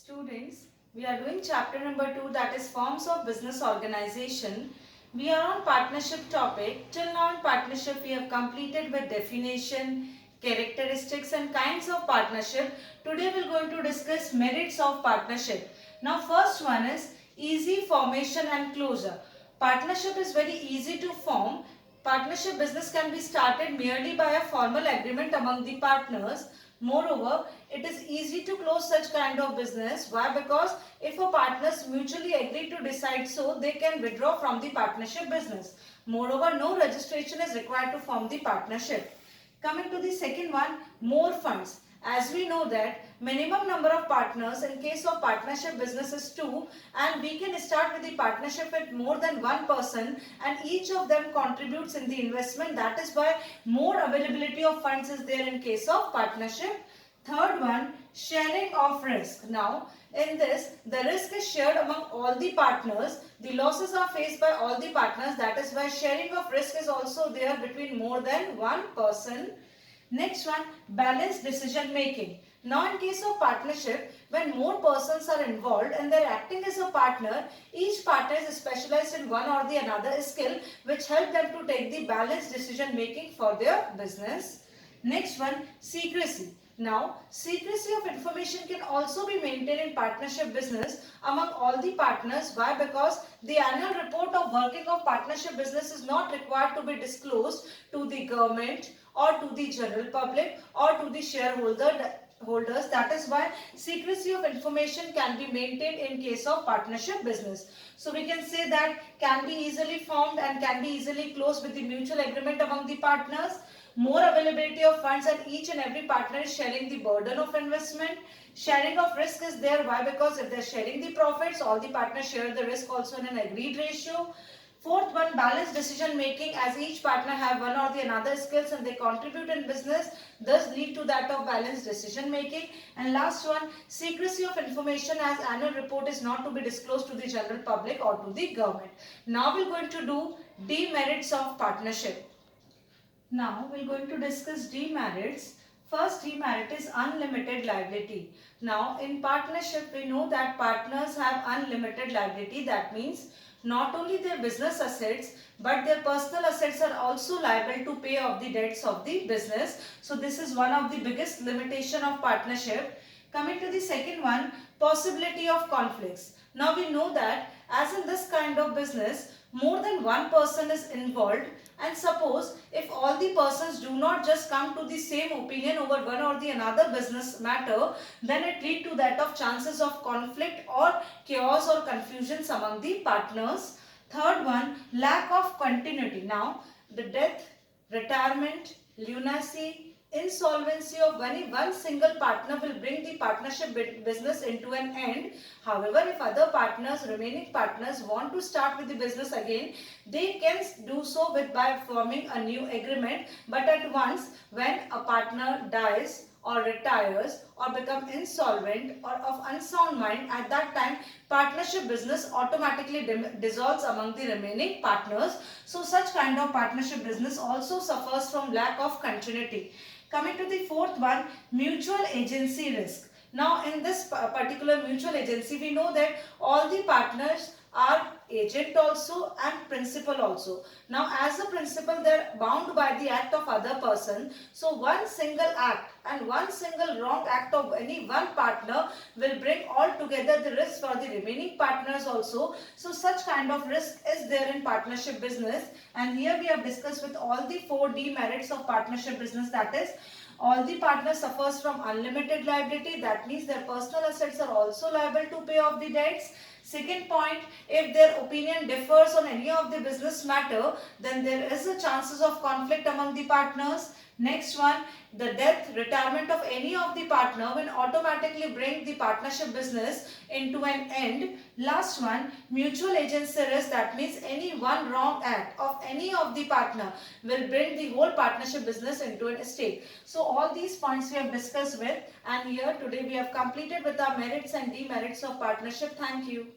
Students, we are doing chapter number 2, that is forms of business organization. We are on partnership topic. Till now in partnership we have completed with definition, characteristics and kinds of partnership. Today we are going to discuss merits of partnership. Now first one is easy formation and closure. Partnership is very easy to form. Partnership business can be started merely by a formal agreement among the partners. Moreover, it is easy to close such kind of business. Why? Because if a partners mutually agree to decide so, they can withdraw from the partnership business. Moreover, no registration is required to form the partnership. Coming to the second one, more funds. As we know that minimum number of partners in case of partnership business is 2, and we can start with the partnership with more than one person and each of them contributes in the investment. That is why more availability of funds is there in case of partnership. Third one, sharing of risk. Now, in this, the risk is shared among all the partners. The losses are faced by all the partners. That is why sharing of risk is also there between more than one person. Next one, balanced decision making. Now in case of partnership, when more persons are involved and they're acting as a partner, each partner is specialized in one or the another skill which help them to take the balanced decision making for their business. Next one, secrecy. Now, secrecy of information can also be maintained in partnership business among all the partners. Why? Because the annual report of working of partnership business is not required to be disclosed to the government or to the general public or to the shareholders. That is why secrecy of information can be maintained in case of partnership business. So we can say that can be easily formed and can be easily closed with the mutual agreement among the partners. More availability of funds and each and every partner is sharing the burden of investment. Sharing of risk is there. Why? Because if they are sharing the profits, all the partners share the risk also in an agreed ratio. Fourth one, balanced decision making, as each partner have one or the another skills and they contribute in business, thus lead to that of balanced decision making. And last one, secrecy of information, as annual report is not to be disclosed to the general public or to the government. Now we are going to do demerits of partnership. Now we are going to discuss demerits. First demerit is unlimited liability. Now in partnership we know that partners have unlimited liability. That means not only their business assets but their personal assets are also liable to pay off the debts of the business. So this is one of the biggest limitation of partnership. Coming to the second one, possibility of conflicts. Now we know that as in this kind of business, more than one person is involved, and suppose if all the persons do not just come to the same opinion over one or the another business matter, then it lead to that of chances of conflict or chaos or confusions among the partners. Third one, lack of continuity. Now the death, retirement, lunacy, insolvency of one single partner will bring the partnership business into an end. However, if other partners, remaining partners want to start with the business again, they can do so by forming a new agreement. But at once, when a partner dies or retires or become insolvent or of unsound mind, at that time partnership business automatically dissolves among the remaining partners. So such kind of partnership business also suffers from lack of continuity. Coming to the fourth one, mutual agency risk. Now in this particular mutual agency, we know that all the partners are agent also and principal also. Now as a principal, they are bound by the act of other person. So one single act and one single wrong act of any one partner will bring all together the risk for the remaining partners also. So such kind of risk is there in partnership business, and here we have discussed with all the 4 demerits of partnership business. That is, all the partners suffers from unlimited liability. That means their personal assets are also liable to pay off the debts. Second point, if their opinion differs on any of the business matter, then there is a chances of conflict among the partners. Next one, the death, retirement of any of the partner will automatically bring the partnership business into an end. Last one, mutual agency risk. That means any one wrong act of any of the partner will bring the whole partnership business into a state. So all these points we have discussed with, and here today we have completed with our merits and demerits of partnership. Thank you.